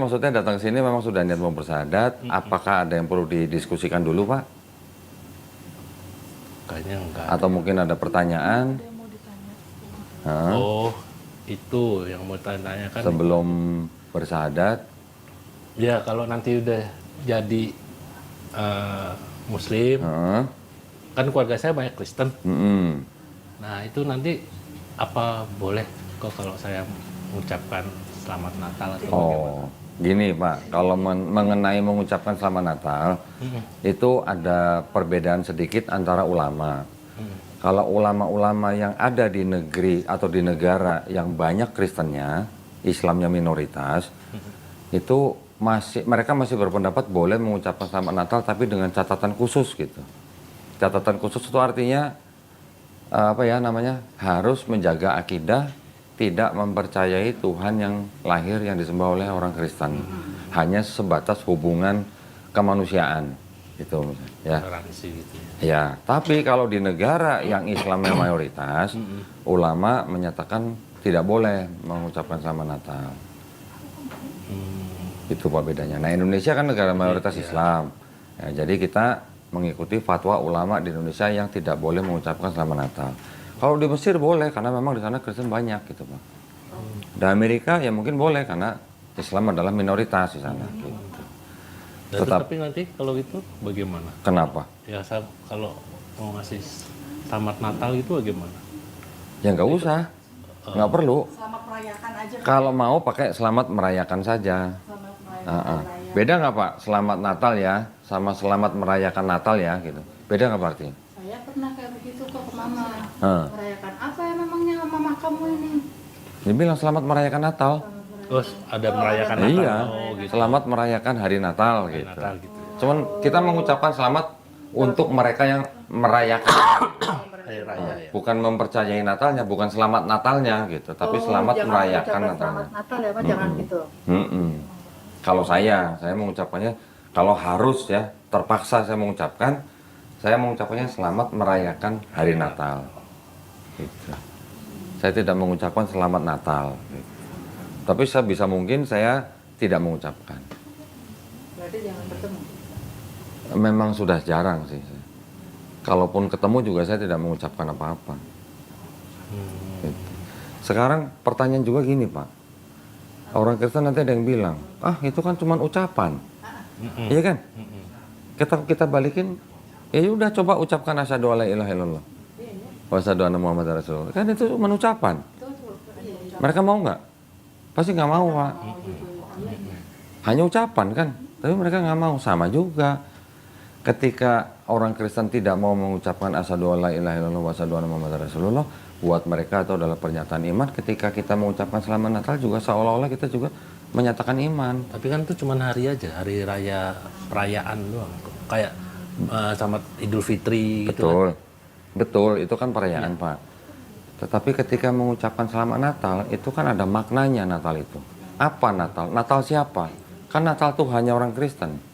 maksudnya datang ke sini memang sudah niat mau bersahadat. Apakah ada yang perlu didiskusikan dulu, Pak? Kayaknya enggak. Atau mungkin ada pertanyaan? Ada yang mau ditanya. Hah? Oh, itu yang mau tanya-tanyakan. Sebelum bersahadat? Ya, kalau nanti udah jadi Muslim, Heeh. kan keluarga saya banyak Kristen. Mm-mm. Nah, itu nanti apa boleh kok kalau saya mengucapkan Selamat Natal atau bagaimana? Oh, gini Pak, kalau mengenai mengucapkan Selamat Natal, itu ada perbedaan sedikit antara ulama. Kalau ulama-ulama yang ada di negeri atau di negara yang banyak Kristennya, Islamnya minoritas, itu mereka masih berpendapat boleh mengucapkan Selamat Natal, tapi dengan catatan khusus gitu. Catatan khusus itu artinya apa ya namanya, harus menjaga akidah, tidak mempercayai Tuhan yang lahir yang disembah oleh orang Kristen, hanya sebatas hubungan kemanusiaan gitu ya. Toleransi gitu ya. Ya, tapi kalau di negara yang Islamnya mayoritas, ulama menyatakan tidak boleh mengucapkan Selamat Natal. Itu Pak bedanya. Nah, Indonesia kan negara mayoritas Islam. Ya, jadi kita mengikuti fatwa ulama di Indonesia yang tidak boleh mengucapkan Selamat Natal. Kalau di Mesir boleh karena memang di sana Kristen banyak gitu, Pak. Di Amerika ya mungkin boleh karena Islam adalah minoritas di sana gitu. Dan tapi nanti kalau gitu bagaimana? Kenapa? Ya saya kalau mau ngasih Selamat Natal itu bagaimana? Ya nggak usah. Nggak perlu. Selamat merayakan aja. Kalau mau pakai selamat merayakan saja. Selamat merayakan raya. Beda nggak Pak? Selamat Natal ya, sama selamat merayakan Natal ya gitu. Beda nggak Pak artinya? Saya pernah kayak begitu kok ke mama. Heeh. Merayakan apa ya memangnya mama kamu ini? Dia bilang selamat merayakan Natal. Terus ada merayakan Natal. Iya, Oh, gitu. selamat merayakan hari Natal gitu. Natal gitu. Cuman kita mengucapkan selamat untuk mereka yang merayakan, Hari raya ya. bukan mempercayai Natalnya, bukan selamat Natalnya gitu, tapi selamat jangan merayakan ucapkan Natalnya. Selamat Natal ya Pak, jangan gitu. Mm-mm. Kalau saya mengucapkannya, kalau harus ya, terpaksa saya mengucapkannya selamat merayakan hari Natal. Gitu. Saya tidak mengucapkan selamat Natal. Gitu. Tapi sebisa mungkin saya tidak mengucapkan. Berarti jangan bertemu. Memang sudah jarang sih. Kalaupun ketemu juga saya tidak mengucapkan apa-apa. Gitu. Sekarang pertanyaan juga gini Pak. Orang Kristen nanti ada yang bilang, ah itu kan cuma ucapan. Iya kan? Kita balikin, ya udah coba ucapkan asyhadu alla ilaha illallah. Wa asyhadu anna muhammadar rasulullah. Kan itu cuma ucapan. Mereka mau nggak? Pasti nggak mau Pak. Hanya ucapan kan, tapi mereka nggak mau. Sama juga. Ketika orang Kristen tidak mau mengucapkan asyhadu alla ilaha illallah wa asyhadu anna muhammadar rasulullah, buat mereka itu adalah pernyataan iman. Ketika kita mengucapkan selamat Natal juga seolah-olah kita juga menyatakan iman. Tapi kan itu cuma hari aja, hari raya perayaan doang. Kayak sama Idul Fitri gitu. Betul, betul itu kan perayaan Pak. Tetapi ketika mengucapkan selamat Natal itu kan ada maknanya Natal itu. Apa Natal? Natal siapa? Kan Natal tuh hanya orang Kristen.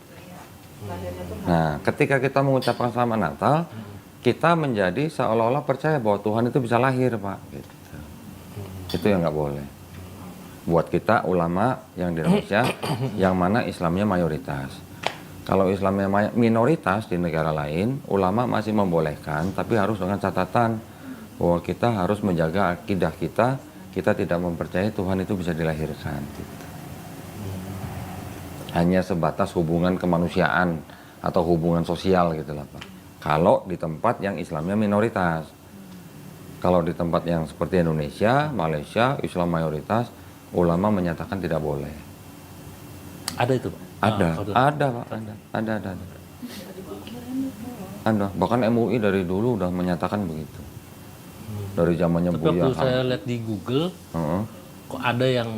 Nah, ketika kita mengucapkan selamat Natal, kita menjadi seolah-olah percaya bahwa Tuhan itu bisa lahir, Pak. Gitu. Itu yang nggak boleh. Buat kita ulama yang di Indonesia, yang mana Islamnya mayoritas. Kalau Islamnya minoritas di negara lain, ulama masih membolehkan, tapi harus dengan catatan bahwa kita harus menjaga akidah kita tidak mempercayai Tuhan itu bisa dilahirkan. Gitu. Hanya sebatas hubungan kemanusiaan atau hubungan sosial gitu lah Pak. Kalau di tempat yang Islamnya minoritas. Kalau di tempat yang seperti Indonesia, Malaysia, Islam mayoritas, ulama menyatakan tidak boleh. Ada itu Pak? Ada Pak, ada. Ada, bahkan MUI dari dulu udah menyatakan begitu. Dari zamannya Tapi Buya waktu saya lihat di Google, kok ada yang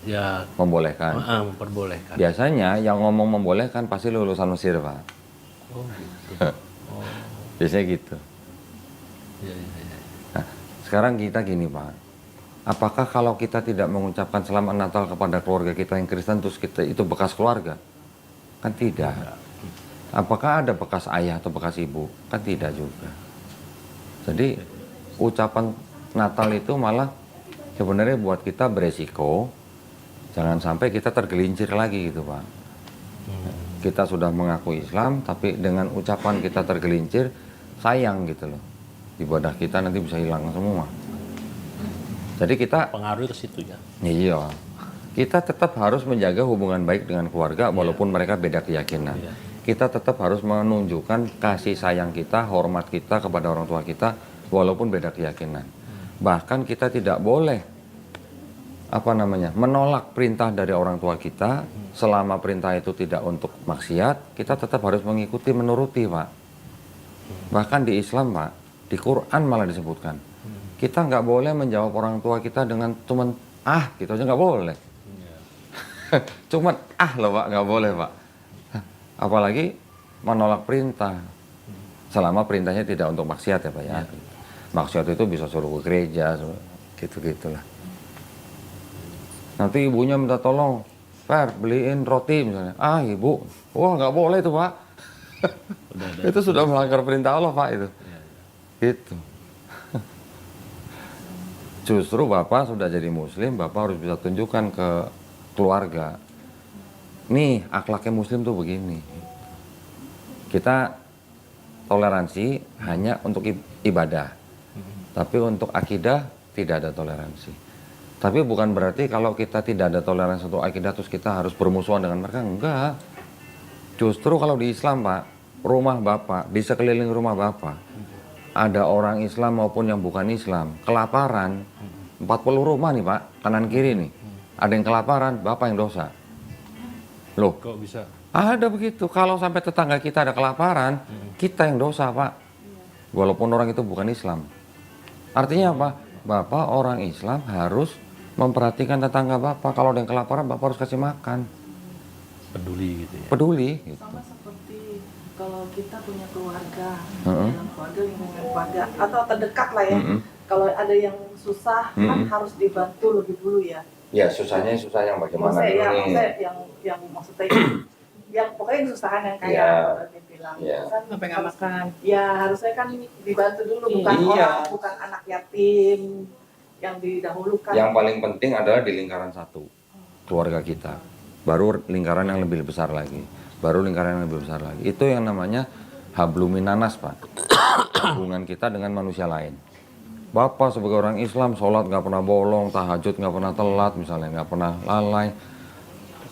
ya membolehkan. memperbolehkan. Biasanya yang ngomong membolehkan pasti lulusan Mesir Pak. Oh gitu. Biasanya gitu. Ya. Nah, sekarang kita gini Pak, apakah kalau kita tidak mengucapkan selamat Natal kepada keluarga kita yang Kristen terus kita itu bekas keluarga? Kan tidak. Apakah ada bekas ayah atau bekas ibu? Kan tidak juga. Jadi ucapan Natal itu malah sebenarnya buat kita beresiko. Jangan sampai kita tergelincir lagi gitu Pak. Kita sudah mengaku Islam, tapi dengan ucapan kita tergelincir, sayang gitu loh. Ibadah kita nanti bisa hilang semua. Jadi kita, Pengaruh ke situ ya. iya, kita tetap harus menjaga hubungan baik dengan keluarga walaupun mereka beda keyakinan. Iya. Kita tetap harus menunjukkan kasih sayang kita, hormat kita kepada orang tua kita walaupun beda keyakinan. Bahkan kita tidak boleh menolak perintah dari orang tua kita selama perintah itu tidak untuk maksiat, kita tetap harus mengikuti, menuruti Pak. Bahkan di Islam Pak, di Quran malah disebutkan kita nggak boleh menjawab orang tua kita dengan cuman gitu aja nggak boleh. Cuman loh Pak, nggak boleh Pak. Apalagi menolak perintah selama perintahnya tidak untuk maksiat ya Pak ya. Maksiat itu bisa suruh ke gereja, gitu-gitulah. Nanti ibunya minta tolong, Fer, beliin roti misalnya. Ibu, wah nggak boleh itu Pak. Itu sudah melanggar perintah Allah Pak itu. Gitu. Justru Bapak sudah jadi Muslim, Bapak harus bisa tunjukkan ke keluarga. Nih, akhlaknya Muslim tuh begini. Kita toleransi hanya untuk ibadah. Tapi untuk akidah tidak ada toleransi. Tapi bukan berarti kalau kita tidak ada toleransi untuk akidah terus kita harus bermusuhan dengan mereka. Enggak. Justru kalau di Islam Pak, rumah Bapak, di sekeliling rumah Bapak, ada orang Islam maupun yang bukan Islam, kelaparan, 40 rumah nih Pak, kanan kiri nih. Ada yang kelaparan, Bapak yang dosa. Loh, Kok bisa? ada begitu. Kalau sampai tetangga kita ada kelaparan, kita yang dosa Pak. Walaupun orang itu bukan Islam. Artinya apa? Bapak orang Islam harus memperhatikan tetangga Bapak. Kalau ada yang kelaparan, Bapak harus kasih makan. Peduli gitu ya. Peduli. Gitu. Sama seperti kalau kita punya keluarga, Heeh. dalam keluarga, lingkungan keluarga, atau terdekat lah ya. Kalau ada yang susah, kan harus dibantu lebih dulu ya. Ya susahnya yang bagaimana Maksudnya, ya, dulu nih. maksudnya yang maksudnya yang pokoknya yang kesusahan yang kayak Iya. tadi bilang. Iya. Kan Sampai nggak harus- makan. Ya harusnya kan dibantu dulu, bukan Iya. orang, bukan anak yatim yang didahulukan. Yang paling penting adalah di lingkaran satu, keluarga kita. Baru lingkaran yang lebih besar lagi. Baru lingkaran yang lebih besar lagi. Itu yang namanya habluminanas Pak. Hubungan kita dengan manusia lain. Bapak sebagai orang Islam, sholat nggak pernah bolong, tahajud nggak pernah telat, misalnya nggak pernah lalai,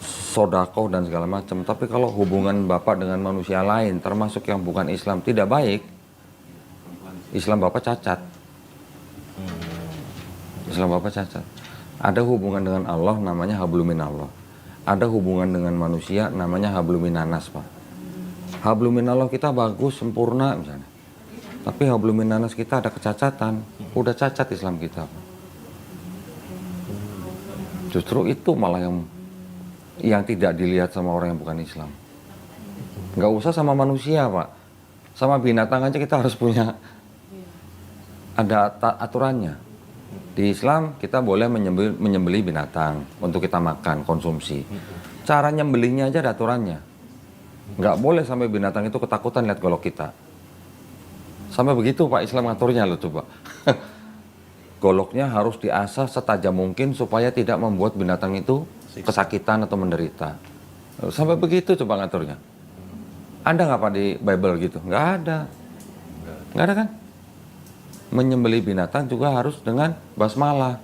sodakoh dan segala macam. Tapi kalau hubungan Bapak dengan manusia lain, termasuk yang bukan Islam, tidak baik, Islam Bapak cacat. Islam Bapak cacat. Ada hubungan dengan Allah namanya habluminallah. Ada hubungan dengan manusia namanya habluminanas Pak. Habluminallah kita bagus, sempurna misalnya. Tapi habluminanas kita ada kecacatan. Udah cacat Islam kita Pak. Justru itu malah yang tidak dilihat sama orang yang bukan Islam. Nggak usah sama manusia Pak. Sama binatang aja kita harus punya ada aturannya. Di Islam kita boleh menyembelih binatang untuk kita makan, konsumsi. Cara nyembelihnya aja ada aturannya. Nggak boleh sampai binatang itu ketakutan lihat golok kita. Sampai begitu Pak Islam ngaturnya loh coba. Goloknya harus diasah setajam mungkin supaya tidak membuat binatang itu kesakitan atau menderita. Sampai begitu coba ngaturnya. Ada nggak Pak di Bible gitu? Nggak ada. Nggak ada kan? Menyembelih binatang juga harus dengan basmalah.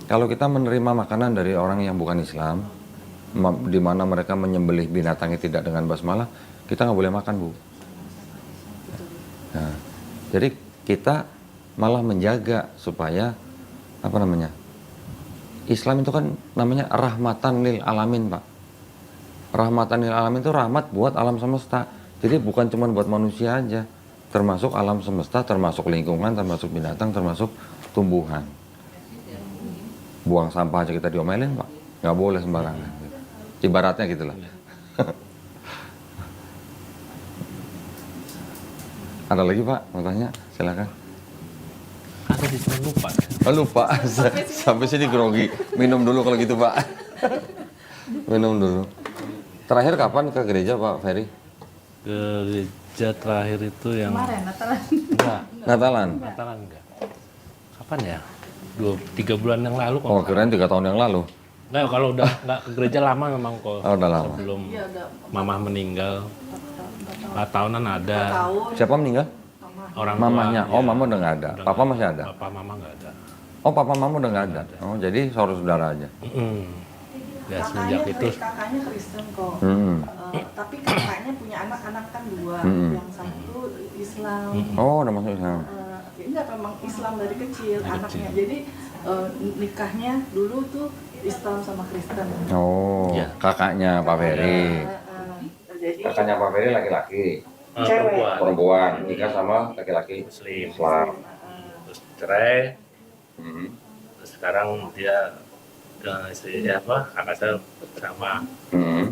Kalau kita menerima makanan dari orang yang bukan Islam, di mana mereka menyembelih binatangnya tidak dengan basmalah, kita nggak boleh makan Bu. Nah, jadi kita malah menjaga supaya Islam itu kan namanya rahmatan lil alamin Pak. Rahmatan lil alamin itu rahmat buat alam semesta. Jadi bukan cuma buat manusia aja, termasuk alam semesta, termasuk lingkungan, termasuk binatang, termasuk tumbuhan. Buang sampah aja kita diomelin Pak, nggak boleh sembarangan. Ibaratnya gitulah. Ada lagi Pak, mau tanya? Silakan. Ada di sana lupa. Oh, lupa, sampai sini grogi. Minum dulu kalau gitu Pak. Minum dulu. Terakhir kapan ke gereja Pak Ferry? Ke gereja terakhir itu yang Kemarin Natalan. enggak, Natalan. Natalan enggak. Kapan ya? 3 bulan yang lalu kok. Oh kirain 3 tahun yang lalu. Nggak, kalau udah nggak ke gereja lama memang kok. Oh, udah lama. Sebelum Iya udah mamah meninggal, 4 tahunan 4 ada. tahun. Siapa meninggal? Orang Mamanya. tua, Oh, ya, mama udah nggak ada. udah Papa nggak masih ada. Papa mama nggak ada. Oh, papa mama udah nggak ada. Oh, jadi saudara aja. Ya semenjak itu. Kakaknya Kristen kok. Hmm. Tapi kakaknya punya anak-anak kan 2. Yang satu Islam. Oh, udah masuk Islam. Enggak, memang Islam dari kecil anaknya. Jadi nikahnya dulu tuh Islam sama Kristen. Oh, Ya. kakaknya Pak Ferry. Jadi Kakaknya Pak Ferry laki-laki. Cewek. Perempuan nikah sama laki-laki Muslim. Islam. Terus cerai. Hmm. Terus sekarang dia istrinya apa? Kakak saya sama Hmm.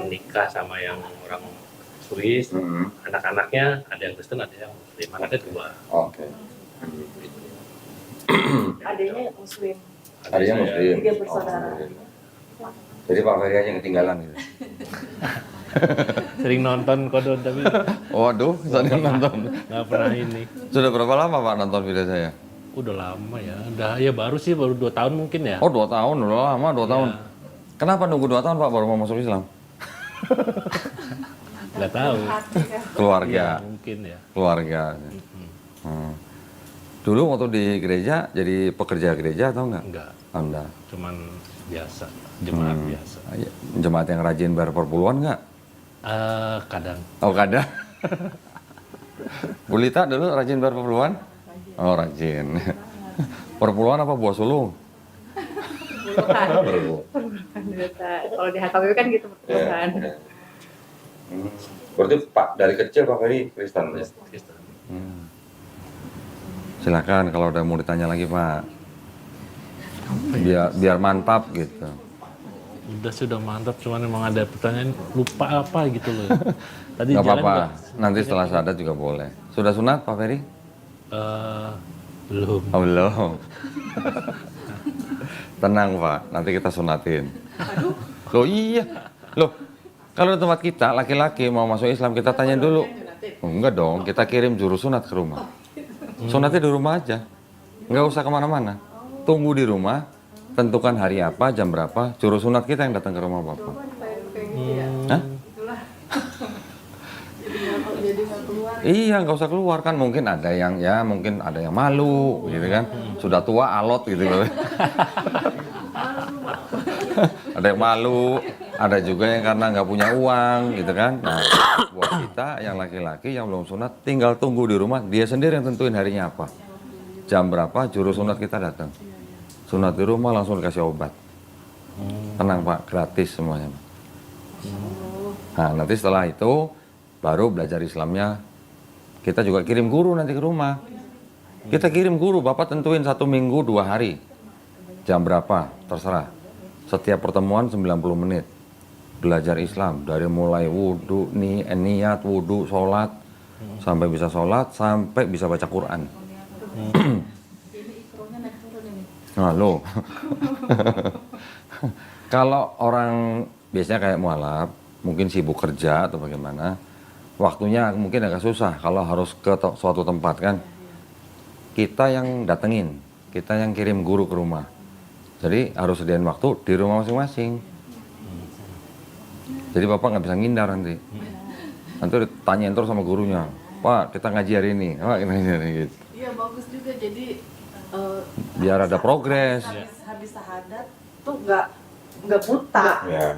nikah sama yang orang Swiss. Hmm. Anak-anaknya ada yang Kristen, ada yang Muslim. Anaknya 2. Oke. adanya Muslim. Ada yang Muslim. 3 bersaudara. Alhamdulillah. Jadi Pak Ferry aja yang ketinggalan gitu. Sering nonton kodon tapi Waduh, saya nonton. nggak pernah ini. Sudah berapa lama Pak nonton video saya? Udah lama ya. Udah ya baru sih, baru 2 tahun mungkin ya. Oh, 2 tahun, udah lama 2 tahun. Kenapa nunggu 2 tahun Pak baru mau masuk Islam? Nggak tahu. Hati ya. Keluarga, Ya, mungkin ya. keluarga. Hmm. Dulu waktu di gereja jadi pekerja gereja atau enggak? Enggak. Anda Cuman biasa, jemaat biasa. jemaat yang rajin bayar perpuluhan enggak? Kadang. Oh, kadang. Bu Lita dulu rajin bayar perpuluhan? Oh, rajin. Perpuluhan apa buah sulung? Perpuluhan. Kalau di HKBP kan gitu perpuluhan. Berarti Pak dari kecil Pak Ferry Kristen? Kristen. Silakan kalau udah mau ditanya lagi Pak. Biar mantap gitu. Udah sudah mantap, cuman memang ada pertanyaan lupa apa gitu loh. Tadi Gak jalan apa-apa. nggak- Nanti setelah sadar juga boleh. Sudah sunat Pak Ferry? Belum. Oh, belum. Tenang Pak, nanti kita sunatin. Loh iya. Loh, kalau di tempat kita laki-laki mau masuk Islam kita tanya dulu. Oh, enggak dong, kita kirim juru sunat ke rumah. Sunatnya di rumah aja. Nggak usah kemana-mana. Tunggu di rumah, tentukan hari apa, jam berapa, juru sunat kita yang datang ke rumah Bapak. Hah? Jadi nggak keluar. Iya, nggak usah keluar kan. Mungkin ada yang mungkin ada yang malu, gitu kan. Sudah tua, alot gitu. Ada yang malu, ada juga yang karena nggak punya uang, gitu kan. Nah, buat kita yang laki-laki yang belum sunat, tinggal tunggu di rumah. Dia sendiri yang tentuin harinya apa, jam berapa, juru sunat kita datang. Sunat di rumah langsung dikasih obat. Tenang Pak, gratis semuanya. Nah, nanti setelah itu baru belajar Islamnya. Kita juga kirim guru nanti ke rumah. Kita kirim guru, Bapak tentuin 1 minggu 2 hari. Jam berapa, terserah. Setiap pertemuan 90 menit. Belajar Islam, dari mulai wudhu, niat, wudhu, sholat. Sampai bisa sholat, sampai bisa baca Quran. Nah, lo. Kalau orang biasanya kayak mualaf, mungkin sibuk kerja atau bagaimana, waktunya mungkin agak susah kalau harus ke suatu tempat kan. Kita yang datengin, kita yang kirim guru ke rumah. Jadi harus sediain waktu di rumah masing-masing. Jadi Bapak nggak bisa ngindar nanti. Nanti ditanyain terus sama gurunya, Pak kita ngaji hari ini, Pak kita ngaji hari ini gitu. Iya bagus juga, jadi Biar ada progres. habis sahadat tuh nggak buta. Ya.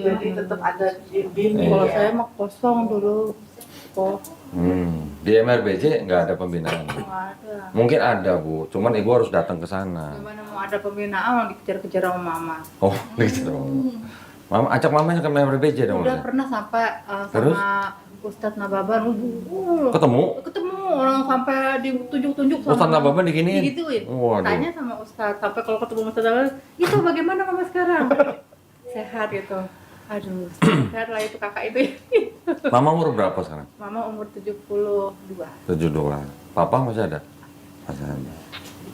Jadi tetap ada bimbing. Kalau Iya. saya mah kosong dulu. Kok Di MRBJ nggak ada pembinaan. nggak ada. Mungkin ada Bu, cuman Ibu harus datang ke sana. Gimana mau ada pembinaan dikejar-kejar sama mama. Oh, gitu dong. Mama, ajak mamanya ke MRBJ dong. Udah maksudnya. pernah sampai Terus? sama Ustadz Nababan. Ketemu? Ketemu orang sampai ditunjuk-tunjuk sama Ustadz Nababan diginiin? digituin. Waduh. Tanya sama Ustadz, sampai kalau ketemu Ustadz Nababan, itu bagaimana mama sekarang? Sehat gitu. Aduh, sehat lah itu kakak itu. Mama umur berapa sekarang? Mama umur 72, 72. Papa masih ada? Masih ada.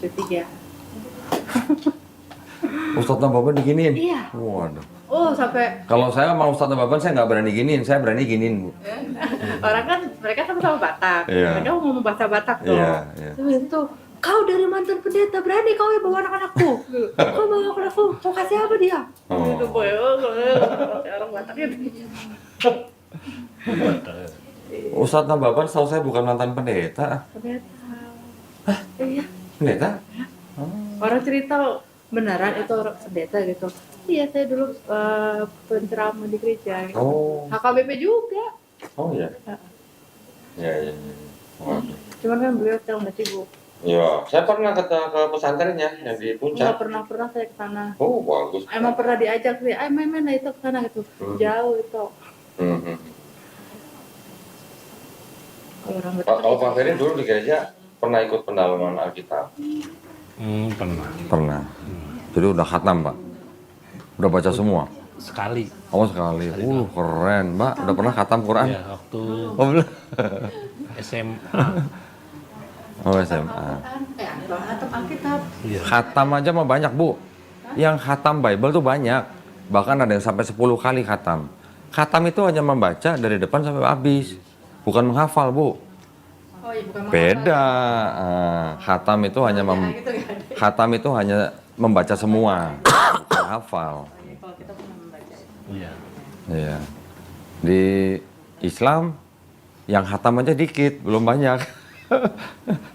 73. Ustadz Nababan diginiin? Iya. Waduh. Oh, sampai Kalau saya sama Ustadz Nababan saya nggak berani giniin, saya berani giniin Bu. orang kan mereka sama-sama Batak. Iya. Mereka mau ngomong bahasa Batak tuh. Iya, iya. Terus itu kau dari mantan pendeta, berani kau ya bawa anak-anakku. Kau bawa anak-anakku, kau kasih apa dia? Gitu boy, orang Batak itu. Ustadz Nababan setahu saya bukan mantan pendeta. Pendeta. Iya. Pendeta? Orang cerita beneran itu orang pendeta gitu. Iya, saya dulu penceramah di gereja. Gitu. Oh. HKBP juga. Oh iya. Ya, ya, ya. Waduh. Cuman kan beliau sekarang udah sibuk. Ya, saya pernah ke pesantrennya yang di Nggak Puncak. pernah saya ke sana. Oh, bagus. Emang pernah diajak sih, ayo main-main lah itu ke sana gitu. Jauh itu. Hmm. Kalau orang Kalau Pak Ferry dulu di gereja pernah ikut pendalaman Alkitab? Pernah. Pernah. Jadi udah khatam, Pak? Udah baca semua? Sekali. Oh, sekali. Keren, Mbak. Udah pernah khatam Quran? Ya, waktu Oh, belum? SMA. Oh, SMA. Khatam Alkitab. Iya. Khatam aja mah banyak, Bu. Yang khatam Bible tuh banyak. Bahkan ada yang sampai 10 kali khatam. Khatam itu hanya membaca dari depan sampai habis. Bukan menghafal, Bu. Oh iya, bukan Beda. Khatam itu hanya gitu ya. khatam itu hanya membaca semua. Bukan hafal. Kalau kita pernah membaca. Iya. Iya. Di Islam yang khatam aja dikit, belum banyak.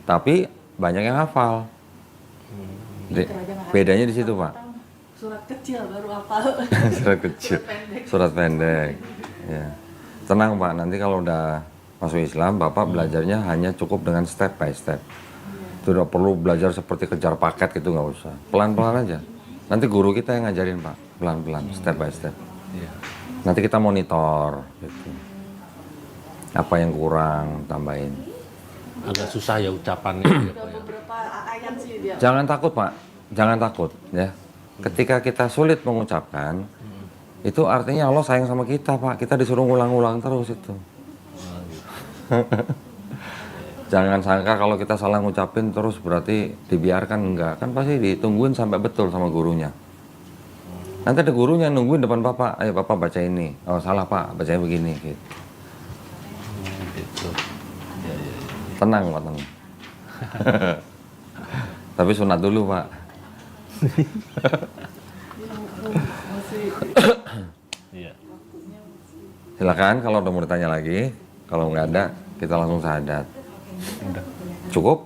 Tapi banyak yang hafal. Bedanya di situ, Pak. Surat kecil baru hafal. Surat kecil, surat pendek. Ya. Tenang, Pak, nanti kalau udah masuk Islam, Bapak belajarnya hanya cukup dengan step by step. Tidak perlu belajar seperti kejar paket gitu, nggak usah. Pelan-pelan aja. Nanti guru kita yang ngajarin, Pak. Pelan-pelan, step by step. Iya. Nanti kita monitor gitu. Apa yang kurang, tambahin. Agak susah ya ucapannya. Ya, Pak, ya. Beberapa ayat sih dia. Jangan takut, Pak. Jangan takut, ya. Ketika kita sulit mengucapkan, itu artinya Allah sayang sama kita, Pak. Kita disuruh ngulang-ulang terus itu. Jangan sangka kalau kita salah ngucapin terus berarti dibiarkan, enggak. Kan pasti ditungguin sampai betul sama gurunya. Nanti ada gurunya yang nungguin depan Bapak. Ayo Bapak baca ini. Oh salah Pak, bacanya begini. Gitu. Gitu. Ya, ya, ya. Tenang Pak, tenang. Tapi sunat dulu Pak. Iya. Silakan kalau udah mau ditanya lagi. Kalau nggak ada, kita langsung syahadat. Cukup?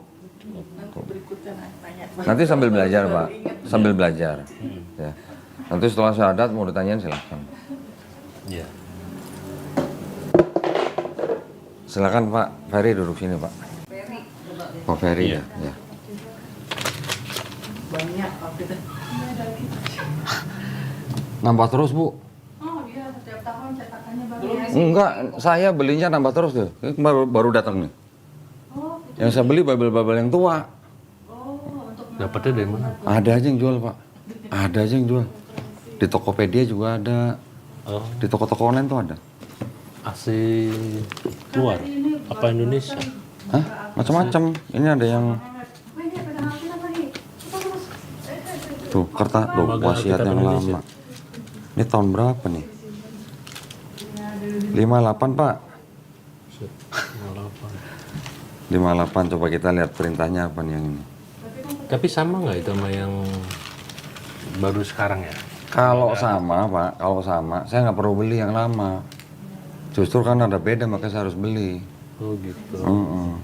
Berikutnya nanya. Nanti sambil belajar Pak. Sambil belajar. Ya. Nanti setelah syahadat mau ditanyain silakan. Iya. Silakan Pak Ferry duduk sini Pak. Pak Ferry Iya. ya. Banyak waktu itu. Nambah terus Bu? Oh iya, setiap tahun cetakannya baru. Enggak, saya belinya nambah terus tuh. Ini baru datang nih. Oh, Yang saya beli Bible yang tua. untuk Dapatnya dari mana? Ada aja yang jual Pak. Ada aja yang jual. Di Tokopedia juga ada. Oh, Di toko-toko online tuh ada. asli luar. Apa Indonesia? Hah? Macam-macam. Ini ada yang tuh kertas tuh Lembaga wasiat Alkitab yang Indonesia. lama. Ini tahun berapa nih? 58 Pak. 58 coba kita lihat perintahnya apa nih yang ini. Tapi sama nggak itu sama yang baru sekarang ya? Kalau sama Pak, kalau sama saya nggak perlu beli yang lama. Justru kan ada beda makanya saya harus beli. Oh gitu. Mm-mm.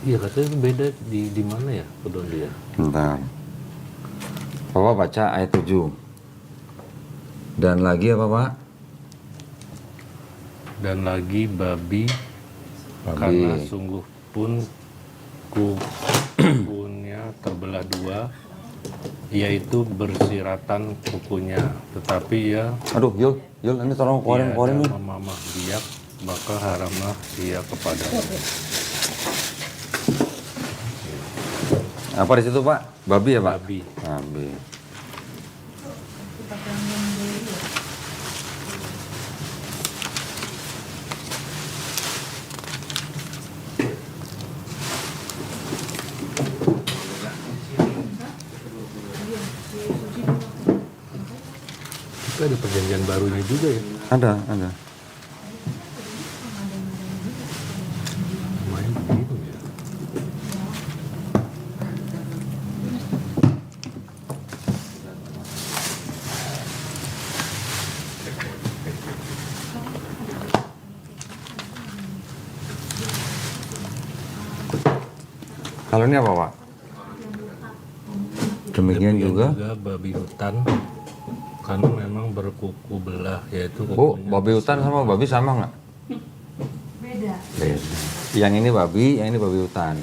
Iya katanya beda di mana ya peduli dia? Bentar. Bapak baca ayat 7. Dan lagi apa Pak? Dan lagi babi. Karena sungguh pun kukunya terbelah dua, yaitu bersiratan kukunya. Tetapi ya Aduh, Yul, ini tolong keluarin nih. mamah biak, maka haramlah ia kepada. Apa di situ Pak? Babi ya Pak? Babi. Babi. Itu ada perjanjian barunya juga ya. Ada. Lumayan begini ya. Kalau ini apa Pak? Demikian juga. babi hutan karena memang berkuku belah, yaitu Bu, kukunya babi hutan sama babi sama nggak? Beda. Beda. Yang ini babi, yang ini babi hutan. Oh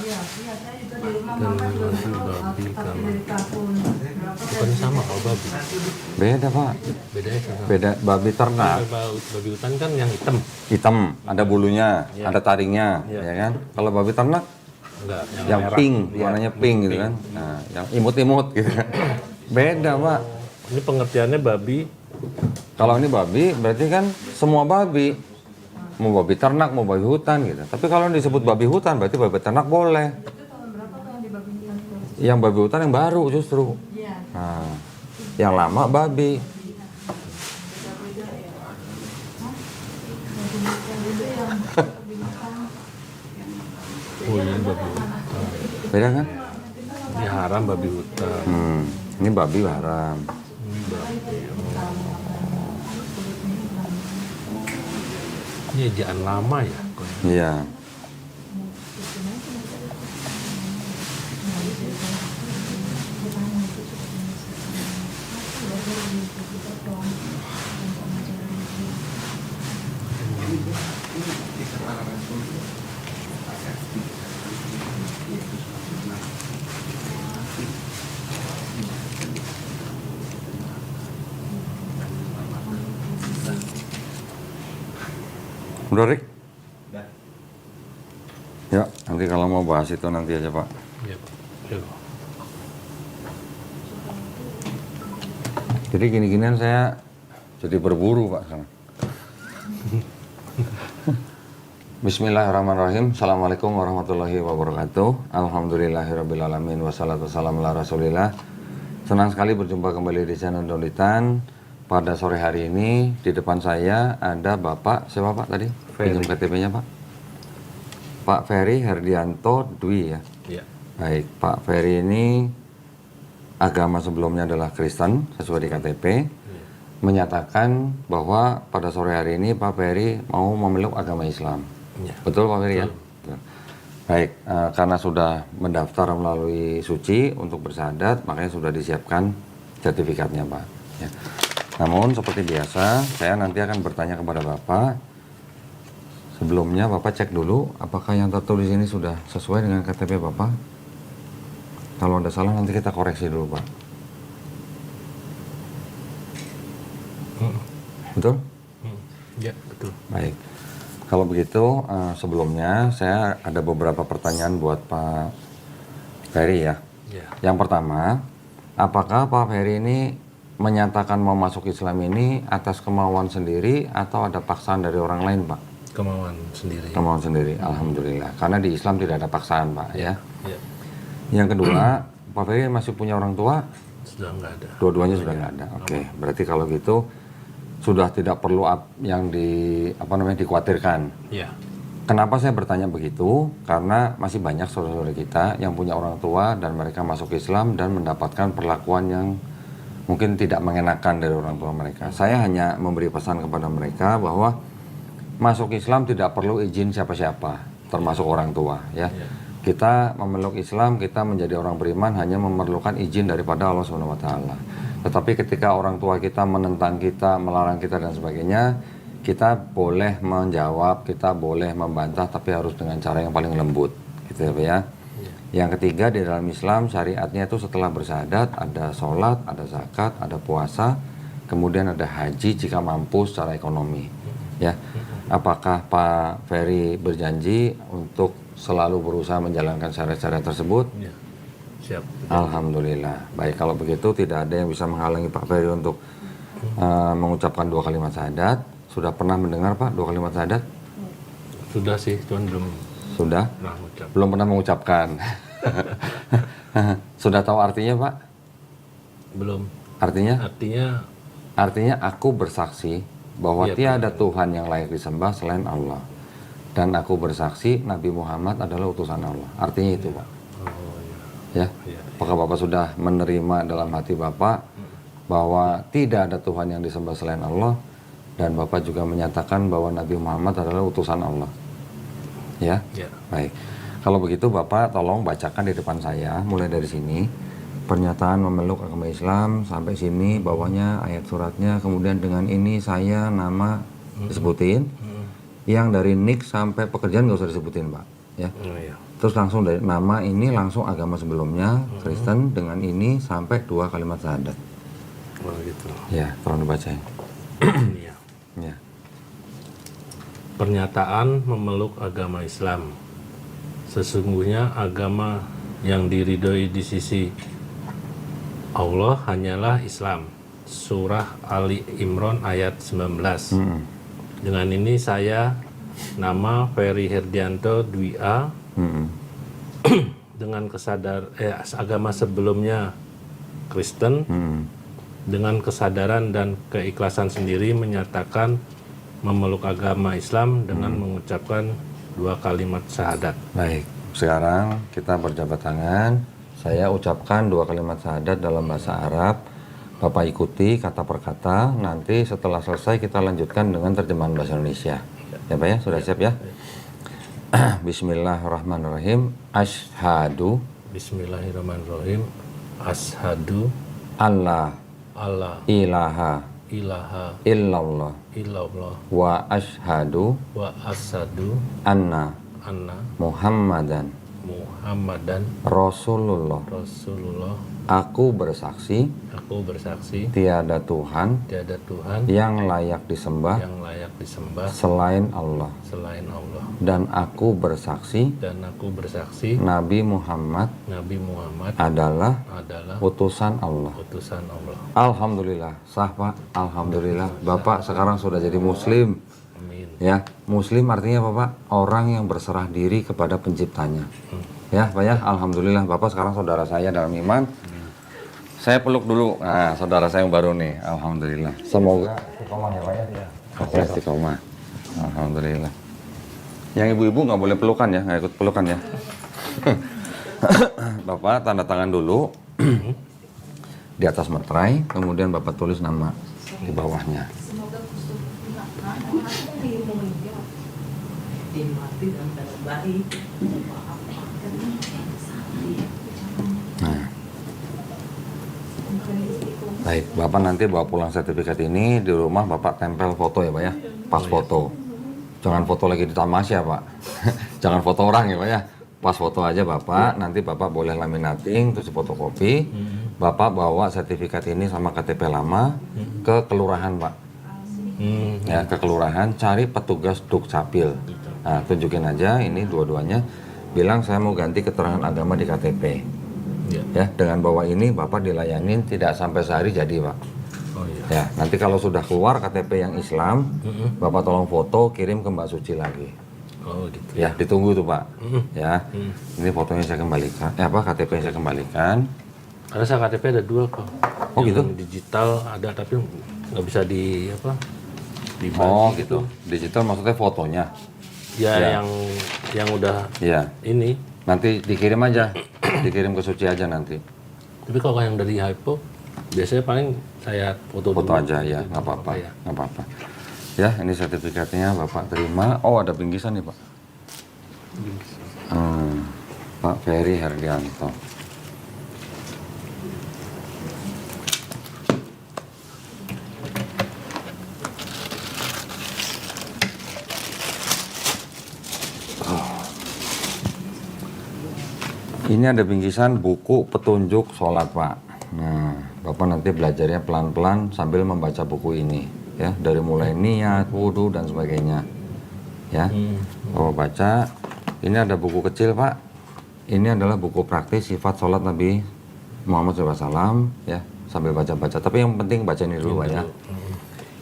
iya, iya saya juga di rumah dan mama tuh masih babi pakai kalau dari tahun berapa bukan sama kalau babi. Beda Pak. Bedanya sama. Beda babi ternak. Babi hutan kan yang hitam. Hitam, ada bulunya, Iya. ada taringnya, Iya. ya kan? Kalau babi ternak Enggak, yang merah. pink, Iya. warnanya pink gitu kan. Nah, yang imut-imut gitu kan. Beda Pak. Ini pengertiannya babi. Kalau ini babi berarti kan semua babi. Mau babi ternak, mau babi hutan gitu. Tapi kalau disebut babi hutan berarti babi ternak boleh. itu tahun berapa tuh yang di babi hutan itu? Yang babi hutan yang baru justru. Iya. Nah, yang lama babi. Oh ini babi hutan. Beda kan? Ini haram babi hutan. Ini babi haram. Ini babi. Ini ejaan lama ya. Iya. Udah Rik? Ya, nanti kalau mau bahas itu nanti aja Pak. Iya, Pak. Iya. Jadi gini-ginian saya jadi berburu Pak sekarang. Bismillahirrahmanirrahim. Assalamualaikum warahmatullahi wabarakatuh. Alhamdulillahirrabbilalamin. Wassalatu wassalamu ala rasulillah. Senang sekali berjumpa kembali di channel Dolitan. Pada sore hari ini di depan saya ada Bapak, siapa Pak tadi? Pinjam KTP-nya Pak? Pak Ferry Herdianto Dwi ya? Iya. Baik, Pak Ferry ini agama sebelumnya adalah Kristen sesuai di KTP. Menyatakan bahwa pada sore hari ini Pak Ferry mau memeluk agama Islam. Iya. Betul Pak Ferry ya? Betul. Baik, karena sudah mendaftar melalui suci untuk bersyahadat, makanya sudah disiapkan sertifikatnya Pak. Ya. Namun seperti biasa, saya nanti akan bertanya kepada Bapak. Sebelumnya Bapak cek dulu apakah yang tertulis ini sudah sesuai dengan KTP Bapak. Kalau ada salah nanti kita koreksi dulu Pak. Betul? Iya, betul. Baik. Kalau begitu sebelumnya saya ada beberapa pertanyaan buat Pak Ferry ya. Iya. Yang pertama, apakah Pak Ferry ini menyatakan mau masuk Islam ini atas kemauan sendiri atau ada paksaan dari orang lain Pak? Kemauan sendiri. Kemauan sendiri, alhamdulillah. Karena di Islam tidak ada paksaan Pak ya. Iya. Yang kedua, Pak Ferry masih punya orang tua? Sudah nggak ada. Dua-duanya sudah nggak ada. Oke, berarti kalau gitu sudah tidak perlu yang dikhawatirkan. Iya. Kenapa saya bertanya begitu? Karena masih banyak saudara-saudara kita yang punya orang tua dan mereka masuk Islam dan mendapatkan perlakuan yang mungkin tidak mengenakan dari orang tua mereka. Saya hanya memberi pesan kepada mereka bahwa masuk Islam tidak perlu izin siapa-siapa, termasuk orang tua ya. Kita memeluk Islam, kita menjadi orang beriman hanya memerlukan izin daripada Allah Subhanahu wa taala. Tetapi ketika orang tua kita menentang kita, melarang kita dan sebagainya, kita boleh menjawab, kita boleh membantah, tapi harus dengan cara yang paling lembut, gitu ya. Yang ketiga di dalam Islam syariatnya itu setelah bersyahadat ada sholat, ada zakat, ada puasa, kemudian ada haji jika mampu secara ekonomi. Ya, apakah Pak Ferry berjanji untuk selalu berusaha menjalankan syariat-syariat tersebut? Iya. Siap. Alhamdulillah. Baik, kalau begitu tidak ada yang bisa menghalangi Pak Ferry untuk mengucapkan 2 kalimat syahadat. Sudah pernah mendengar Pak 2 kalimat syahadat? Sudah sih, cuman belum Sudah? pernah ucap. Belum pernah mengucapkan. Sudah tahu artinya Pak? Belum. Artinya? Artinya Aku bersaksi bahwa Iya, tiada Tuhan yang layak disembah selain Allah. Dan aku bersaksi Nabi Muhammad adalah utusan Allah. Artinya itu Pak. oh Ya. iya. Apakah Bapak sudah menerima dalam hati Bapak bahwa tidak ada Tuhan yang disembah selain Allah, dan Bapak juga menyatakan bahwa Nabi Muhammad adalah utusan Allah? Ya? Iya. Baik. Kalau begitu Bapak tolong bacakan di depan saya mulai dari sini. Pernyataan memeluk agama Islam sampai sini, bawahnya ayat suratnya, kemudian dengan ini saya nama disebutin. Yang dari nik sampai pekerjaan nggak usah disebutin Pak, ya. Iya. Terus langsung dari nama ini langsung agama sebelumnya Kristen, dengan ini sampai 2 kalimat syahadat. Oh gitu. Ya, tolong dibacain. Iya. Ya. Pernyataan memeluk agama Islam. Sesungguhnya agama yang diridhoi di sisi Allah hanyalah Islam. Surah Ali Imran ayat 19. Dengan ini saya nama Ferry Herdianto Dwi A dengan agama sebelumnya Kristen, dengan kesadaran dan keikhlasan sendiri menyatakan memeluk agama Islam dengan mengucapkan 2 kalimat syahadat. Baik, sekarang kita berjabat tangan. Saya ucapkan 2 kalimat syahadat dalam bahasa Arab. Bapak ikuti kata per kata. Nanti setelah selesai kita lanjutkan dengan terjemahan bahasa Indonesia. Ya Pak ya, sudah siap ya? Bismillahirrahmanirrahim. Asyhadu Bismillahirrahmanirrahim. Ashadu alla alla ilaha ilaha illallah illallah wa asyhadu wa asadu anna anna Muhammadan Muhammadan Rasulullah. Rasulullah. Aku bersaksi Aku bersaksi tiada Tuhan tiada Tuhan yang layak disembah yang layak disembah selain Allah, selain Allah, dan aku bersaksi dan aku bersaksi Nabi Muhammad Nabi Muhammad adalah adalah utusan Allah. utusan Allah. Alhamdulillah, sah Pak. Alhamdulillah, Bapak sekarang sudah jadi Muslim. Amin. Ya, Muslim artinya apa Pak? Orang yang berserah diri kepada penciptanya. Ya Pak ya, Alhamdulillah Bapak sekarang saudara saya dalam iman. Saya peluk dulu, nah saudara saya yang baru nih, Alhamdulillah. Semoga istiqomah ya Pak ya. Oke, istiqomah. Alhamdulillah. Yang ibu-ibu nggak boleh pelukan ya, nggak ikut pelukan ya. Bapak tanda tangan dulu di atas materai, kemudian Bapak tulis nama di bawahnya. Nah. Baik, Bapak nanti bawa pulang sertifikat ini, di rumah Bapak tempel foto ya Pak ya, pas foto. Jangan foto lagi di tamasya Pak. Jangan foto orang ya Pak ya. Pas foto aja Bapak, nanti Bapak boleh laminating terus fotokopi. Bapak bawa sertifikat ini sama KTP lama ke kelurahan Pak. Ya, ke kelurahan, cari petugas Dukcapil. Nah, tunjukin aja ini dua-duanya. Bilang saya mau ganti keterangan agama di KTP. Ya, dengan bawa ini Bapak dilayanin tidak sampai sehari jadi Pak. Oh iya. Ya, nanti kalau sudah keluar KTP yang Islam, Bapak tolong foto kirim ke Mbak Suci lagi. Oh gitu. Ya, ditunggu tuh Pak. Ya, ini fotonya saya kembalikan. KTP saya kembalikan. Karena saya KTP ada 2 kok. Oh gitu? Yang digital ada tapi nggak bisa dibagi. Oh gitu. Digital maksudnya fotonya. Ya, yang udah Ya, ini. nanti dikirim aja, dikirim ke Suci aja nanti. Tapi kalau yang dari Hypo, biasanya paling saya foto Foto dulu. aja ya, nggak apa-apa, Ya. nggak apa-apa. Ya, ini sertifikatnya Bapak terima. Oh, ada bingkisan nih Pak. Pak Ferry Herdianto. Ini ada bingkisan buku petunjuk sholat Pak. Nah, Bapak nanti belajarnya pelan-pelan sambil membaca buku ini, ya, dari mulai niat, wudhu dan sebagainya, ya. Bapak baca. Ini ada buku kecil Pak. Ini adalah buku praktis sifat sholat Nabi Muhammad SAW, ya, sambil baca-baca. Tapi yang penting baca ini dulu Pak ya.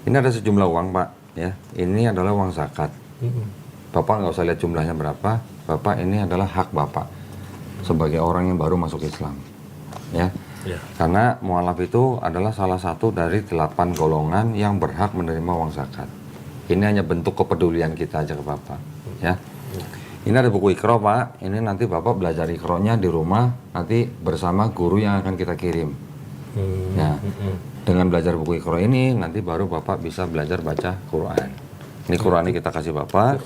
Ini ada sejumlah uang Pak, ya. Ini adalah uang zakat. Bapak nggak usah lihat jumlahnya berapa. Bapak ini adalah hak Bapak sebagai orang yang baru masuk Islam, ya. Ya. Karena mualaf itu adalah salah satu dari 8 golongan yang berhak menerima uang zakat. Ini hanya bentuk kepedulian kita aja ke Bapak, ya. Ini ada buku Iqra Pak. Ini nanti Bapak belajar Iqra-nya di rumah nanti bersama guru yang akan kita kirim. Ya. Dengan belajar buku Iqra ini nanti baru Bapak bisa belajar baca Quran. Ini Quran kita kasih Bapak.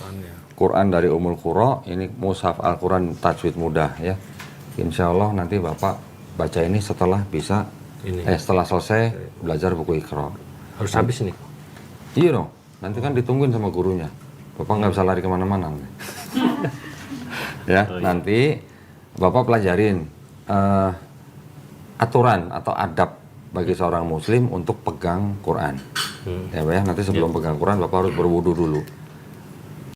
Quran dari Ummul Qura, ini mushaf Al-Quran tajwid mudah ya. Insya Allah nanti Bapak baca ini setelah bisa, setelah selesai belajar buku Iqra. Harus habis nih. Iya dong, nanti kan ditungguin sama gurunya. Bapak nggak bisa lari kemana-mana. Ya, nanti Bapak pelajarin aturan atau adab bagi seorang muslim untuk pegang Quran. Ya, Pak, ya, nanti sebelum pegang Quran Bapak harus berwudu dulu.